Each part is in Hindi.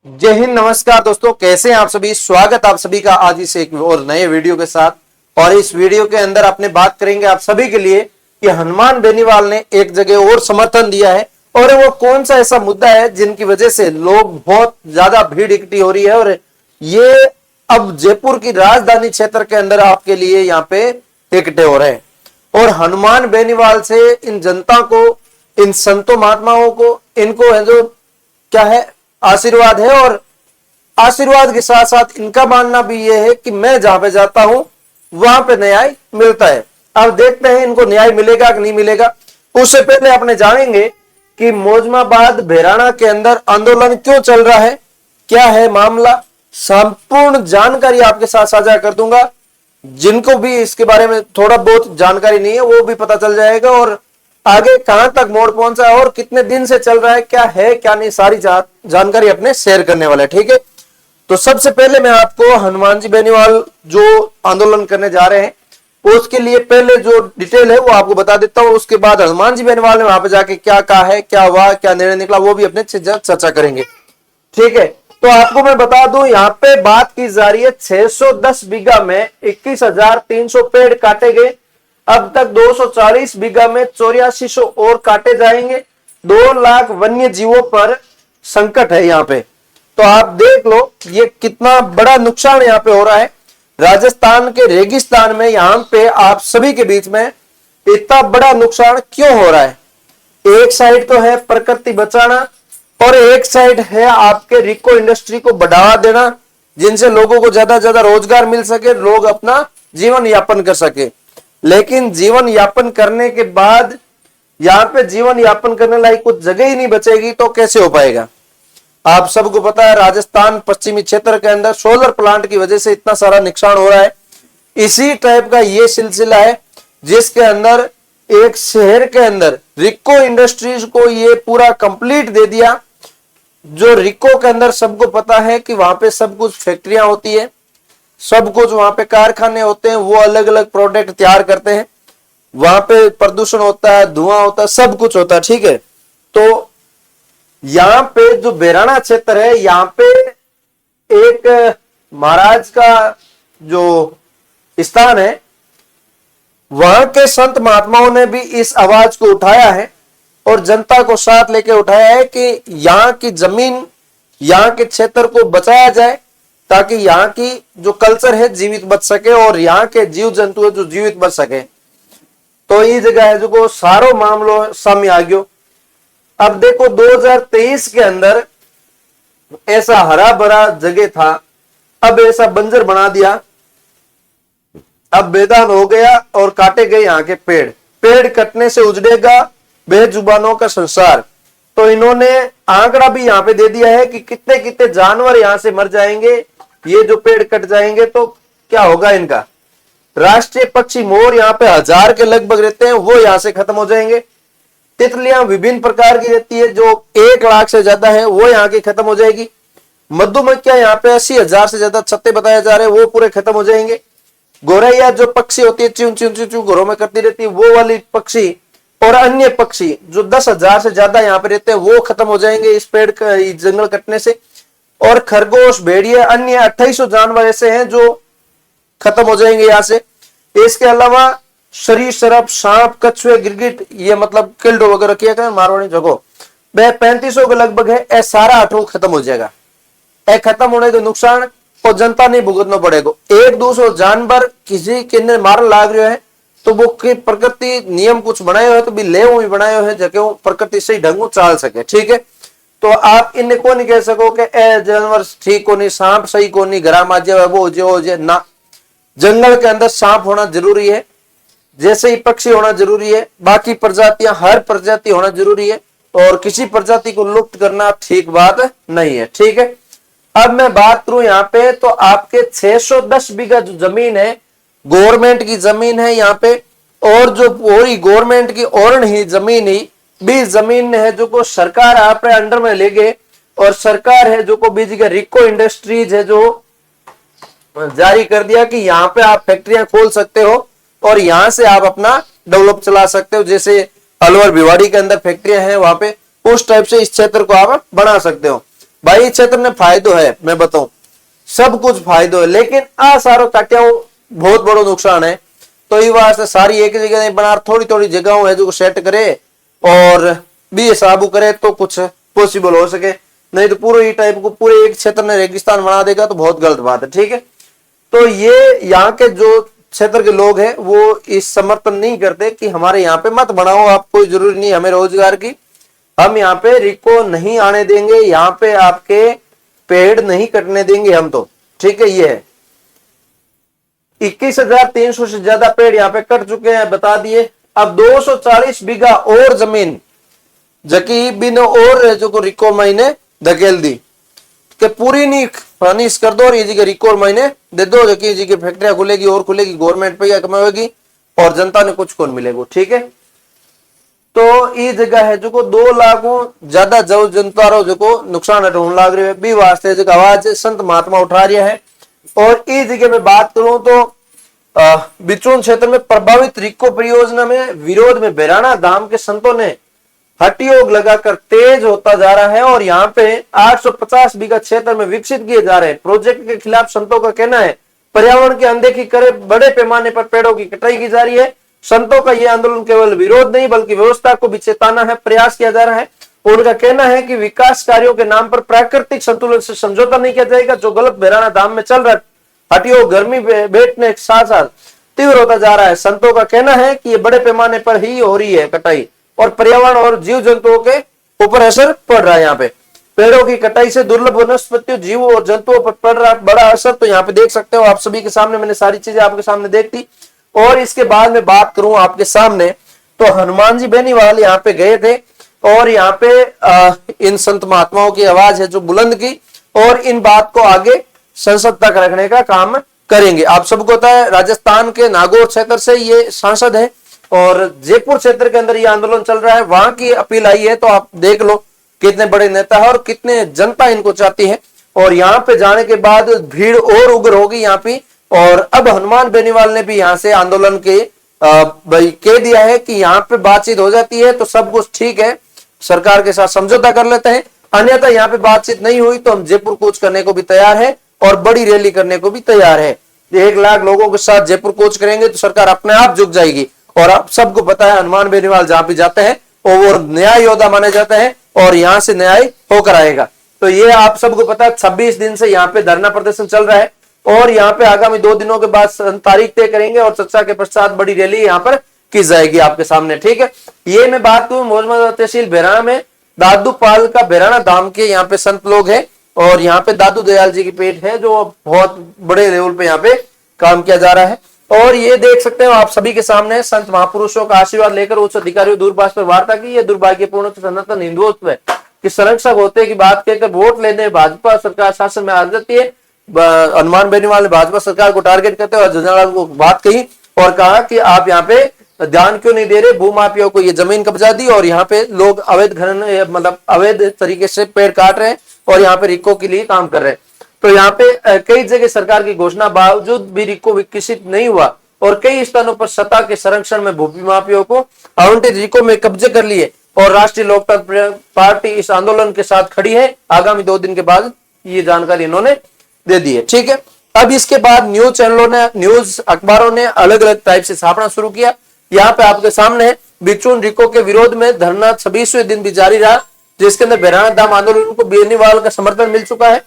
जय हिंद, नमस्कार दोस्तों, कैसे हैं आप सभी। स्वागत आप सभी का आज इस एक और नए वीडियो के साथ। और इस वीडियो के अंदर अपने बात करेंगे आप सभी के लिए कि हनुमान बेनीवाल ने एक जगह और समर्थन दिया है और वो कौन सा ऐसा मुद्दा है जिनकी वजह से लोग बहुत ज्यादा भीड़ इकट्ठी हो रही है। और ये अब जयपुर की राजधानी क्षेत्र के अंदर आपके लिए यहाँ पे इकट्ठे हो रहे हैं। और हनुमान बेनीवाल से इन जनता को, इन संतों महात्माओं को, इनको है जो क्या है आशीर्वाद है। और आशीर्वाद के साथ साथ इनका मानना भी यह है कि मैं जहां पे जाता हूं वहां पे न्याय मिलता है। अब देखते हैं इनको न्याय मिलेगा कि नहीं मिलेगा। उससे पहले अपने जानेंगे कि मौजमाबाद भैराना के अंदर आंदोलन क्यों चल रहा है, क्या है मामला, संपूर्ण जानकारी आपके साथ साझा कर दूंगा। जिनको भी इसके बारे में थोड़ा बहुत जानकारी नहीं है वो भी पता चल जाएगा। और आगे कहां तक मोड़ पहुंचा है और कितने दिन से चल रहा है, क्या है क्या नहीं, सारी जानकारी अपने शेयर करने वाले। ठीक है, तो सबसे पहले मैं आपको हनुमान जी बेनीवाल जो आंदोलन करने जा रहे हैं उसके लिए पहले जो डिटेल है वो आपको बता देता हूं। उसके बाद हनुमान जी बेनीवाल ने वहां पे जाके क्या कहा है, क्या हुआ, क्या निर्णय निकला, वो भी अपने चर्चा करेंगे। ठीक है, तो आपको मैं बता दूं यहाँ पे बात की जा रही है 610 बीघा में 21,300 पेड़ काटे गए। अब तक 240 बीघा में 8400 और काटे जाएंगे। 2 लाख वन्य जीवों पर संकट है यहाँ पे। तो आप देख लो ये कितना बड़ा नुकसान यहाँ पे हो रहा है। राजस्थान के रेगिस्तान में यहाँ पे आप सभी के बीच में इतना बड़ा नुकसान क्यों हो रहा है। एक साइड तो है प्रकृति बचाना और एक साइड है आपके रिको इंडस्ट्री को बढ़ावा देना, जिनसे लोगों को ज्यादा से ज्यादा रोजगार मिल सके, लोग अपना जीवन यापन कर सके। लेकिन जीवन यापन करने के बाद यहां पे जीवन यापन करने लायक कुछ जगह ही नहीं बचेगी तो कैसे हो पाएगा। आप सबको पता है राजस्थान पश्चिमी क्षेत्र के अंदर सोलर प्लांट की वजह से इतना सारा नुकसान हो रहा है। इसी टाइप का ये सिलसिला है जिसके अंदर एक शहर के अंदर रिको इंडस्ट्रीज को ये पूरा कंप्लीट दे दिया। जो रिको के अंदर सबको पता है कि वहां पे सब कुछ फैक्ट्रियां होती है, सब कुछ वहां पे कारखाने होते हैं, वो अलग अलग प्रोडक्ट तैयार करते हैं, वहां पे प्रदूषण होता है, धुआं होता है, सब कुछ होता है। ठीक है, तो यहाँ पे जो बेराना क्षेत्र है यहाँ पे एक महाराज का जो स्थान है, वहां के संत महात्माओं ने भी इस आवाज को उठाया है और जनता को साथ लेके उठाया है कि यहाँ की जमीन, यहाँ के क्षेत्र को बचाया जाए ताकि यहाँ की जो कल्चर है जीवित बच सके और यहाँ के जीव जंतु है जो जीवित बच सके। तो ये जगह है जो सारो मामलो सामने आ गयो। अब देखो 2023 के अंदर ऐसा हरा भरा जगह था, अब ऐसा बंजर बना दिया, अब मैदान हो गया और काटे गए यहाँ के पेड़। पेड़ कटने से उजड़ेगा बेजुबानों का संसार। तो इन्होंने आंकड़ा भी यहाँ पे दे दिया है कि कितने कितने जानवर यहाँ से मर जाएंगे, ये जो पेड़ कट जाएंगे तो क्या होगा इनका। राष्ट्रीय पक्षी मोर यहाँ पे 1000 के लगभग रहते हैं, वो यहाँ से खत्म हो जाएंगे। तितलियां विभिन्न प्रकार की रहती है जो 1 लाख से ज्यादा है, वो यहाँ की खत्म हो जाएगी। मधुमक्खियां यहाँ पे 80,000 से ज्यादा छत्ते बताए जा रहे हैं, वो पूरे खत्म हो जाएंगे। गौरैया जो पक्षी होती है च्यू च्यू च्यू च्यू घरों में करती रहती है, वो वाली पक्षी और अन्य पक्षी जो 10,000 से ज्यादा यहाँ पे रहते हैं वो खत्म हो जाएंगे इस पेड़ का जंगल कटने से। और खरगोश, भेड़िया, अन्य 2800 जानवर ऐसे हैं जो खत्म हो जाएंगे यहाँ से। इसके अलावा सरीसृप, सांप, कछुए, गिरगिट, ये मतलब किल्डो वगैरह किया गया मारवाड़ी जगह वह 3500 के लगभग है। ए सारा आठों खत्म हो जाएगा। ए खत्म होने के नुकसान और जनता नहीं भुगतना पड़ेगा। 1-200 जानवर किसी के मारन लाग रहे हैं तो वो प्रकृति नियम कुछ बनाए हुए तो भी ले भी बनाए हुए जगह प्रकृति सही ढंग चाल सके। ठीक है, तो आप इन्हें को नहीं कह सको कि ए जानवर ठीक को नहीं, सांप सही को नहीं, घरा माजे वो जो ना। जंगल के अंदर सांप होना जरूरी है, जैसे ही पक्षी होना जरूरी है, बाकी प्रजातियां हर प्रजाति होना जरूरी है और किसी प्रजाति को लुप्त करना ठीक बात नहीं है। ठीक है, अब मैं बात करूं यहाँ पे तो आपके 610 बीघा जो जमीन है गवर्नमेंट की जमीन है यहाँ पे, और जो पूरी गवर्नमेंट की और ही जमीन ही भी जमीन है जो को सरकार आप अंडर में ले गए। और सरकार है जो को बीच के रिको इंडस्ट्रीज है जो जारी कर दिया कि यहाँ पे आप फैक्ट्रियां खोल सकते हो और यहां से आप अपना डेवलप चला सकते हो। जैसे अलवर भिवाड़ी के अंदर फैक्ट्रियां हैं वहां पे, उस टाइप से इस क्षेत्र को आप बना सकते हो। भाई क्षेत्र में फायदो है, मैं बताऊं सब कुछ फायदो है, लेकिन आ सारो काटिया बहुत बड़ो नुकसान है। तो ये वास्ते सारी एक जगह नहीं बना, थोड़ी थोड़ी जगहों है जो सेट करे और भी साबू करे तो कुछ पॉसिबल हो सके, नहीं तो पूरे टाइप को पूरे एक क्षेत्र में रेगिस्तान बना देगा तो बहुत गलत बात है। ठीक है, तो ये यहाँ के जो क्षेत्र के लोग हैं वो इस समर्थन नहीं करते कि हमारे यहाँ पे मत बनाओ, आप कोई जरूरी नहीं हमें रोजगार की, हम यहाँ पे रिको नहीं आने देंगे, यहाँ पे आपके पेड़ नहीं कटने देंगे हम तो। ठीक है, ये है 21,300 से ज्यादा पेड़ यहाँ पे कट चुके हैं, बता दिए। अब 240 बीघा और जमीन जकी बिन और जो को रिको महीने धकेल दी कि पूरी नहीं फर्निश कर दो और ये जी के रिको महीने दे दो, जबकि जी की फैक्ट्रियां खुलेगी और खुलेगी, गवर्नमेंट पैसा कमाएगी और जनता ने कुछ कौन मिलेगा। ठीक है, तो ये जगह है जो को 2 लाखों ज्यादा जव जनता रो जो को नुकसान होने लग रही है भी वास्ते जो आवाज संत महात्मा उठा रहा है। और इस जगह में बात करूं तो बिचून क्षेत्र में प्रभावित रिको परियोजना में विरोध में बेराना धाम के संतों ने हटियोग लगाकर तेज होता जा रहा है और यहाँ पे 850 बीघा क्षेत्र में विकसित किए जा रहे हैं प्रोजेक्ट के खिलाफ संतों का कहना है पर्यावरण की अनदेखी करे बड़े पैमाने पर पेड़ों की कटाई की जा रही है। संतों का यह आंदोलन केवल विरोध नहीं बल्कि व्यवस्था को भी चेताना है, प्रयास किया जा रहा है। उनका कहना है कि विकास कार्यों के नाम पर प्राकृतिक संतुलन से समझौता नहीं किया जाएगा। जो गलत बेराना धाम में चल रहा हटियोग गर्मी बैठने के साथ साथ तीव्र होता जा रहा है। संतों का कहना है कि ये बड़े पैमाने पर ही हो रही है कटाई और पर्यावरण और जीव जंतुओं के ऊपर असर पड़ रहा है। यहाँ पे पेड़ों की कटाई से दुर्लभ वनस्पतियों जीवों और जंतुओं पर पड़ रहा बड़ा असर, तो यहाँ पे देख सकते हो आप सभी के सामने मैंने सारी चीजें आपके सामने देख दी। और इसके बाद में बात करूं आपके सामने तो हनुमान जी बेनीवाल यहाँ पे गए थे और यहाँ पे इन संत महात्माओं की आवाज है जो बुलंद की और इन बात को आगे संसद तक रखने का काम करेंगे। आप सबको पता है राजस्थान के नागौर क्षेत्र से ये सांसद है और जयपुर क्षेत्र के अंदर ये आंदोलन चल रहा है, वहां की अपील आई है। तो आप देख लो कितने बड़े नेता है और कितने जनता इनको चाहती है। और यहाँ पे जाने के बाद भीड़ और उग्र होगी यहाँ पे। और अब हनुमान बेनीवाल ने भी यहाँ से आंदोलन के भाई कह दिया है कि यहाँ पे बातचीत हो जाती है तो सब कुछ ठीक है, सरकार के साथ समझौता कर लेते हैं, अन्यथा यहाँ पे बातचीत नहीं हुई तो हम जयपुर कूच करने को भी तैयार है और बड़ी रैली करने को भी तैयार है। 1 लाख लोगों के साथ जयपुर कूच करेंगे तो सरकार अपने आप झुक जाएगी। और आप सबको पता है हनुमान बेनीवाल जहां पे जाते हैं वो न्याय योद्धा माने जाते हैं और यहाँ से न्याय होकर आएगा। तो ये आप सबको पता है 26 दिन से यहाँ पे धरना प्रदर्शन चल रहा है और यहाँ पे आगामी 2 दिनों के बाद तारीख तय करेंगे और चर्चा के पश्चात बड़ी रैली यहाँ पर की जाएगी आपके सामने। ठीक है, ये मैं बात करूं मौजूदा तहसील बेराना में दादू पाल का बेराना धाम के यहाँ पे संत लोग हैं और यहाँ पे दादू दयाल जी की पेट है जो बहुत बड़े लेवल पे यहाँ पे काम किया जा रहा है। और ये देख सकते हो आप सभी के सामने संत महापुरुषों का आशीर्वाद लेकर उच्च अधिकारियों दूरभाष पर वार्ता की। यह दुर्भाग्यपूर्ण सनातन हिंदुत्व है कि संरक्षक होते की बात कहकर वोट लेने भाजपा सरकार शासन में आ जाती है। हनुमान बेनीवाल ने भाजपा सरकार को टारगेट करते हुए झंझारलाल को बात कही और कहा कि आप यहाँ पे ध्यान क्यों नहीं दे रहे, भूमाफियाओं को ये जमीन कब्जा दी और यहाँ पे लोग अवैध खनन मतलब अवैध तरीके से पेड़ काट रहे हैं और यहाँ पे रिको के लिए काम कर रहे हैं। तो यहाँ पे कई जगह सरकार की घोषणा बावजूद भी रिको विकसित नहीं हुआ और कई स्थानों पर सत्ता के संरक्षण में भूमाफियाओं को आवंटित रिको में कब्जे कर लिए और राष्ट्रीय लोकतंत्र पार्टी इस आंदोलन के साथ खड़ी है। आगामी 2 दिन के बाद ये जानकारी इन्होंने दे दी है। ठीक है, अब इसके बाद न्यूज चैनलों ने न्यूज अखबारों ने अलग अलग टाइप से छापना शुरू किया। यहाँ पे आपके सामने बिचून रिको के विरोध में धरना 26वें दिन भी जारी रहा जिसके अंदर बेराना धाम आंदोलन को बेनीवाल का समर्थन मिल चुका है।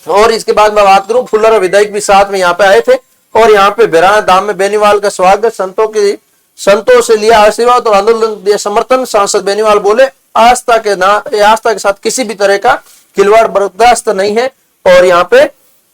और इसके बाद मैं बात करूं फुल्लर और विधायक भी साथ में यहाँ पे आए थे और यहाँ पे बेराना धाम में बेनीवाल का स्वागत संतों से लिया आशीर्वाद और आंदोलन दिया समर्थन। सांसद बेनीवाल बोले आस्था के साथ किसी भी तरह का खिलवाड़ बर्दाश्त नहीं है और यहाँ पे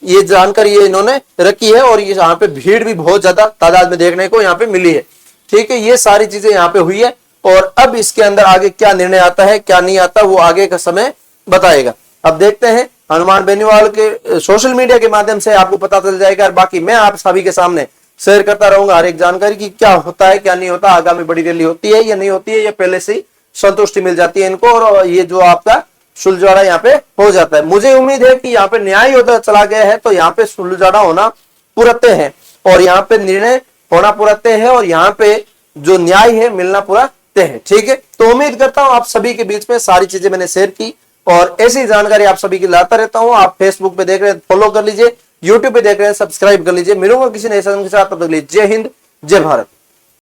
ये जानकारी ये इन्होंने रखी है और ये यहाँ पे भीड़ भी बहुत ज्यादा तादाद में देखने को यहाँ पे मिली है। ठीक है, ये सारी चीजें यहाँ पे हुई है और अब इसके अंदर आगे क्या निर्णय आता है क्या नहीं आता वो आगे का समय बताएगा। अब देखते हैं हनुमान बेनीवाल के सोशल मीडिया के माध्यम से आपको पता चल जाएगा। और बाकी मैं आप सभी के सामने शेयर करता रहूंगा हर एक जानकारी की क्या होता है क्या नहीं होता, आगामी बड़ी रैली होती है या नहीं होती है, या पहले से ही संतुष्टि मिल जाती है इनको और ये जो आपका सुलझाड़ा यहाँ पे हो जाता है। मुझे उम्मीद है कि यहाँ पे न्याय होता चला गया है तो यहाँ पे सुलझाड़ा होना पूरा तय है और यहाँ पे निर्णय होना पूरा तय है और यहाँ पे जो न्याय है मिलना पूरा तय है। ठीक है, तो उम्मीद करता हूं आप सभी के बीच में सारी चीजें मैंने शेयर की और ऐसी जानकारी आप सभी की लाता रहता हूं। आप फेसबुक पे देख रहे हैं, फॉलो कर लीजिए, यूट्यूब पे देख रहे हैं, सब्सक्राइब कर लीजिए। मिलूंगा किसी नए सेशन के साथ, तब तक के लिए जय हिंद, जय भारत।